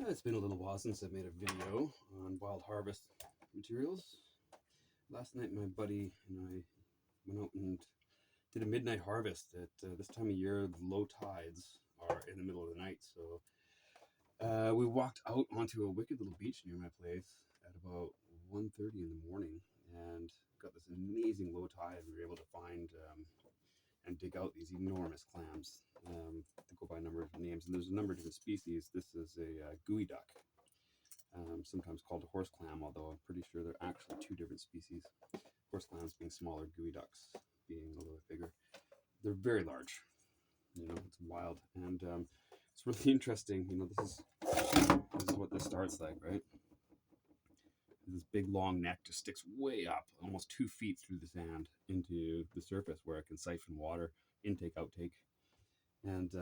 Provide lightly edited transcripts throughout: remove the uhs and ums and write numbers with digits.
It's been a little while since I've made a video on wild harvest materials. Last night, my buddy and I went out and did a midnight harvest. At this time of year, the low tides are in the middle of the night. So we walked out onto a wicked little beach near my place at about 1:30 in the morning and got this amazing low tide. We were able to find and dig out these enormous clams. They go by a number of names, and there's a number of different species. This is a goeyduck, sometimes called a horse clam, although I'm pretty sure they're actually two different species. Horse clams being smaller, goeyducks being a little bit bigger. They're very large. It's wild, and it's really interesting. This is what this starts like, right? This big long neck just sticks way up, almost 2 feet through the sand into the surface where it can siphon water, intake, outtake. And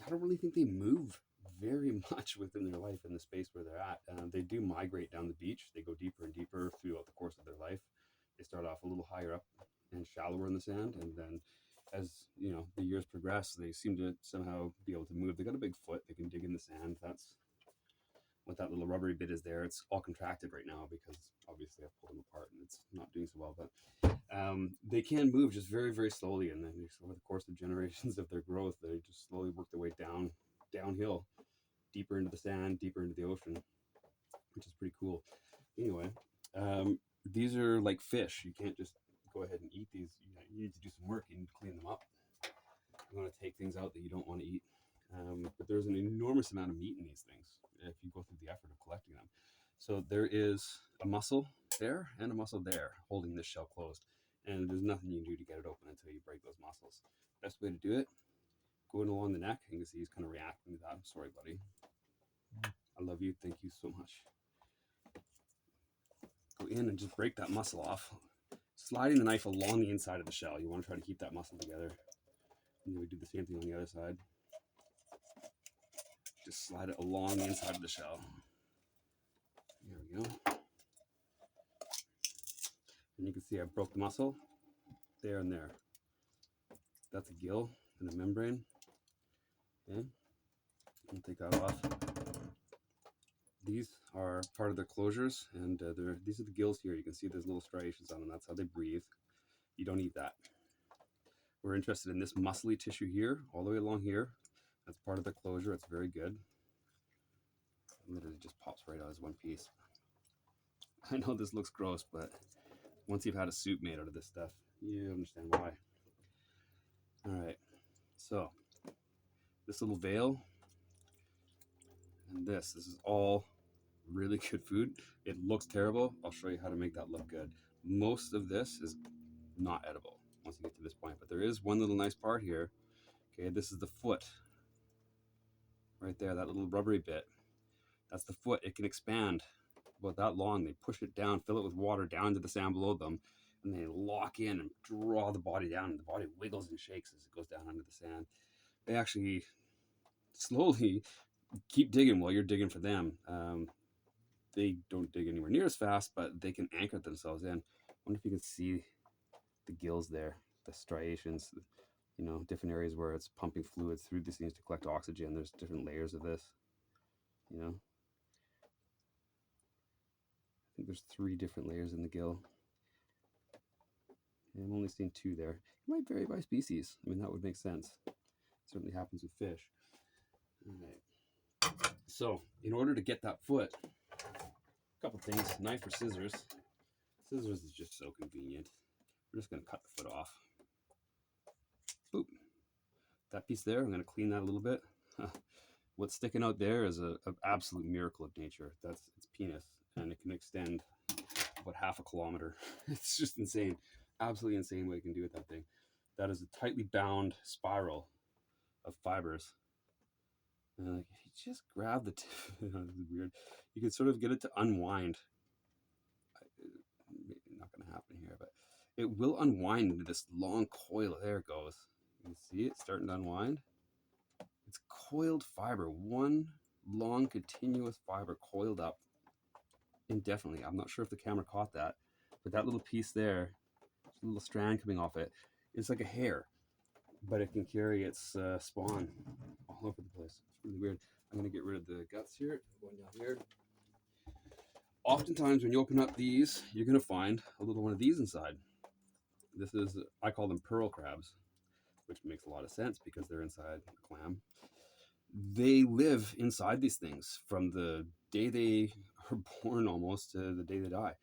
I don't really think they move very much within their life in the space where they're at. They do migrate down the beach. They go deeper and deeper throughout the course of their life. They start off a little higher up and shallower in the sand, and then as the years progress, they seem to somehow be able to move. They got a big foot. They can dig in the sand. That's what that little rubbery bit is there. It's all contracted right now because obviously I've pulled them apart and it's not doing so well. But they can move just very, very slowly, and then over the course of generations of their growth, they just slowly work their way downhill, deeper into the sand, deeper into the ocean, which is pretty cool. Anyway, these are like fish. You can't just go ahead and eat these. You need to do some work. You need to clean them up. You want to take things out that you don't want to eat. But there's an enormous amount of meat in these things if you go through the effort of collecting them. So there is a muscle there and a muscle there holding this shell closed. And there's nothing you can do to get it open until you break those muscles. Best way to do it, going along the neck. You can see he's kind of reacting to that. I'm sorry, buddy. I love you. Thank you so much. Go in and just break that muscle off. Sliding the knife along the inside of the shell. You want to try to keep that muscle together. And then we do the same thing on the other side. Just slide it along the inside of the shell. There we go. And you can see I broke the muscle there and there. That's a gill and a membrane. Okay. I'll take that off. These are part of their closures, and these are the gills here. You can see there's little striations on them. That's how they breathe. You don't eat that. We're interested in this muscly tissue here, all the way along here. That's part of the closure. It's very good. It literally just pops right out as one piece. I know this looks gross, but once you've had a soup made out of this stuff, you understand why. All right, so this little veil and this is all really good food. It looks terrible. I'll show you how to make that look good. Most of this is not edible once you get to this point, but there is one little nice part here. Okay, this is the foot right there, that little rubbery bit. That's the foot. It can expand about that long. They push it down, fill it with water down to the sand below them, and they lock in and draw the body down, and the body wiggles and shakes as it goes down under the sand. They actually slowly keep digging while you're digging for them. They don't dig anywhere near as fast, but they can anchor themselves in. I wonder if you can see the gills there, the striations, different areas where it's pumping fluids through these things to collect oxygen. There's different layers of this, I think there's 3 different layers in the gill. And I'm only seeing 2 there. It might vary by species. I mean, that would make sense. It certainly happens with fish. All right. So, in order to get that foot, a couple things, knife or scissors. Scissors is just so convenient. We're just going to cut the foot off. Boop. That piece there, I'm going to clean that a little bit. What's sticking out there is an absolute miracle of nature. That's its penis, and it can extend about 1/2 kilometer. It's just insane. Absolutely insane what it can do with that thing. That is a tightly bound spiral of fibers. And like, if you just grab the tip, this is weird. You can sort of get it to unwind. Not going to happen here, but it will unwind into this long coil. There it goes. You can see it starting to unwind. It's coiled fiber, one long continuous fiber coiled up indefinitely. I'm not sure if the camera caught that, but that little piece there, a little strand coming off it, it's like a hair, but it can carry its spawn all over the place. It's really weird. I'm going to get rid of the guts here. Going down here. Oftentimes when you open up these, you're going to find a little one of these inside. This is, I call them pearl crabs, which makes a lot of sense because they're inside the clam. They live inside these things from the day they are born almost to the day they die.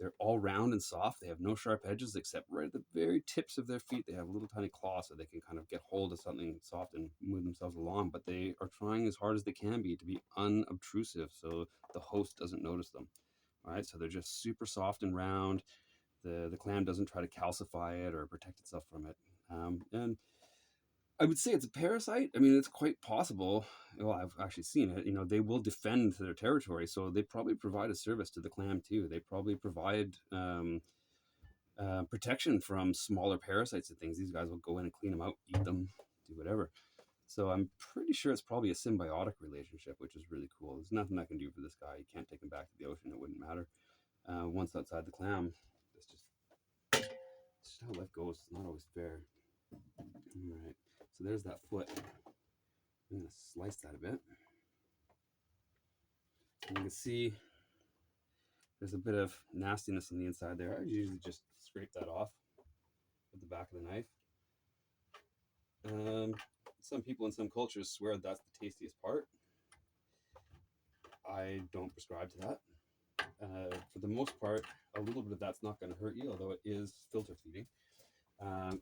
They're all round and soft. They have no sharp edges except right at the very tips of their feet. They have little tiny claws so they can kind of get hold of something soft and move themselves along. But they are trying as hard as they can be to be unobtrusive so the host doesn't notice them. All right, so they're just super soft and round. The clam doesn't try to calcify it or protect itself from it. And I would say it's a parasite. I mean, it's quite possible. Well, I've actually seen it. You know, they will defend their territory, so they probably provide a service to the clam too. They probably provide protection from smaller parasites and things. These guys will go in and clean them out, eat them, do whatever. So I'm pretty sure it's probably a symbiotic relationship, which is really cool. There's nothing I can do for this guy. You can't take him back to the ocean. It wouldn't matter. Once outside the clam, it's just how life goes. It's not always fair. All right. So there's that foot. I'm going to slice that a bit. And you can see there's a bit of nastiness on the inside there. I usually just scrape that off with the back of the knife. Some people in some cultures swear that's the tastiest part. I don't prescribe to that. For the most part, a little bit of that's not going to hurt you, although it is filter feeding.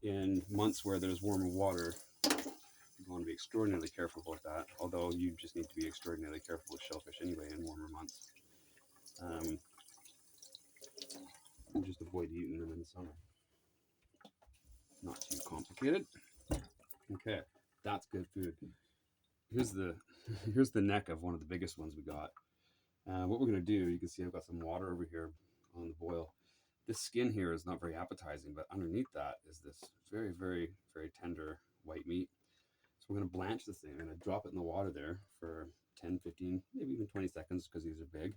In months where there's warmer water, you want to be extraordinarily careful about that, although you just need to be extraordinarily careful with shellfish anyway in warmer months. And just avoid eating them in the summer. Not too complicated. Okay, that's good food. Here's the neck of one of the biggest ones we got. What we're going to do, you can see I've got some water over here on the boil. This skin here is not very appetizing, but underneath that is this very, very, very tender white meat. So we're going to blanch this thing. I'm going to drop it in the water there for 10, 15, maybe even 20 seconds because these are big.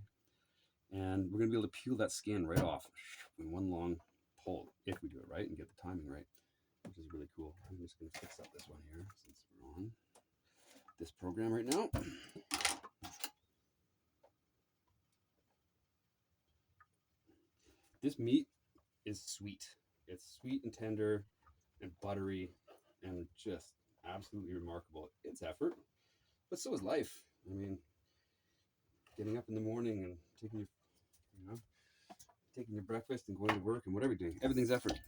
And we're going to be able to peel that skin right off in one long pull if we do it right and get the timing right, which is really cool. I'm just going to fix up this one here since we're on this program right now. This meat is sweet. It's sweet and tender and buttery and just absolutely remarkable. It's effort, but so is life. I mean, getting up in the morning and taking your breakfast and going to work and whatever you're doing, everything's effort.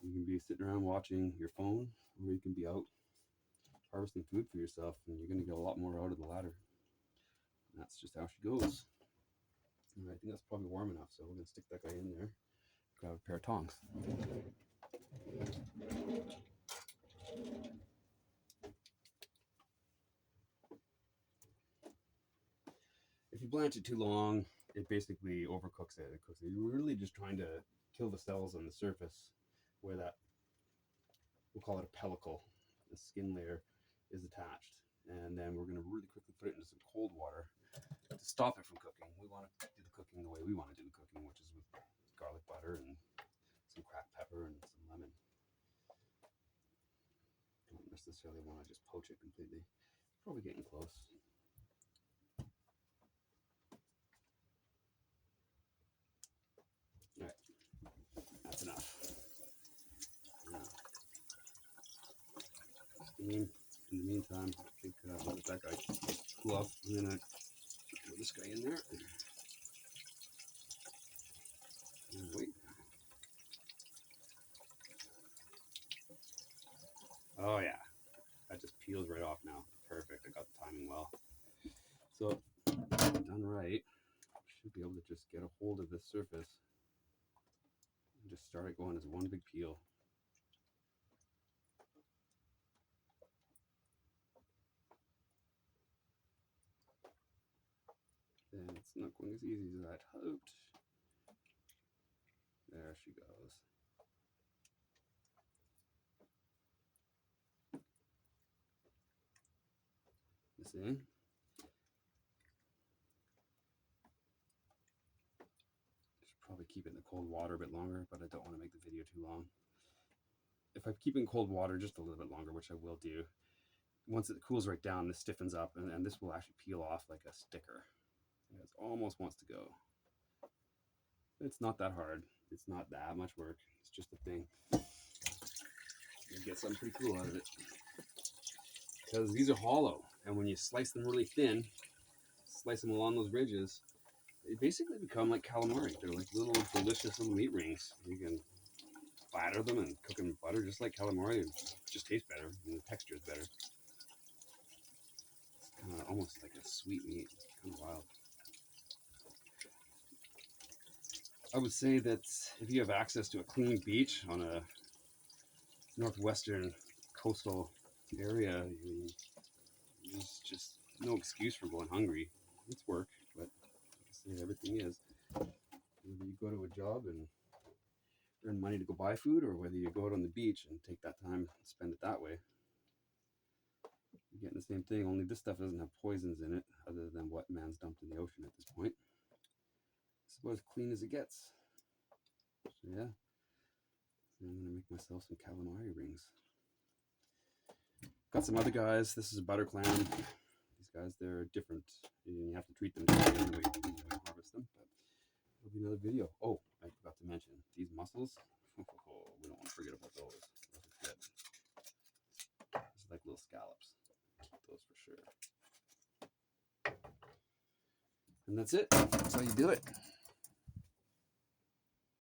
You can be sitting around watching your phone, or you can be out harvesting food for yourself, and you're going to get a lot more out of the latter. And that's just how she goes. And I think that's probably warm enough, so we're going to stick that guy in there. Grab a pair of tongs. If you blanch it too long, it basically overcooks it. You're really just trying to kill the cells on the surface where that, we'll call it a pellicle, the skin layer is attached. And then we're going to really quickly put it into some cold water to stop it from cooking. We want to do the cooking the way we want to do the cooking, which is with garlic butter and some cracked pepper and some lemon. Don't necessarily want to just poach it completely. Probably getting close. All right, that's enough. Now, steam. In the meantime, I think let that guy cool off. I'm gonna throw this guy in there. And wait. Oh yeah, that just peels right off now. Perfect. I got the timing well. So done right, should be able to just get a hold of this surface and just start it going as one big peel. And it's not going as easy as I'd hoped. There she goes. This in. Should probably keep it in the cold water a bit longer, but I don't want to make the video too long. If I keep it in cold water just a little bit longer, which I will do, once it cools right down, this stiffens up, and this will actually peel off like a sticker. It almost wants to go. It's not that hard. It's not that much work. It's just a thing. You get something pretty cool out of it. Because these are hollow, and when you slice them really thin, slice them along those ridges, they basically become like calamari. They're like little delicious little meat rings. You can batter them and cook them in butter just like calamari. It just tastes better, and the texture is better. It's kind of almost like a sweet meat. It's kind of wild. I would say that if you have access to a clean beach on a northwestern coastal area, there's just no excuse for going hungry. It's work, but like I say, everything is. Whether you go to a job and earn money to go buy food, or whether you go out on the beach and take that time and spend it that way, you're getting the same thing. Only this stuff doesn't have poisons in it, other than what man's dumped in the ocean at this point. It's about as clean as it gets. So yeah, I'm gonna make myself some calamari rings. Got some other guys. This is a butter clam. These guys, they're different. You have to treat them differently when you harvest them. But it'll be another video. Oh, I forgot to mention these mussels. We don't want to forget about those. Those are good. It's like little scallops. Keep those for sure. And that's it. That's how you do it.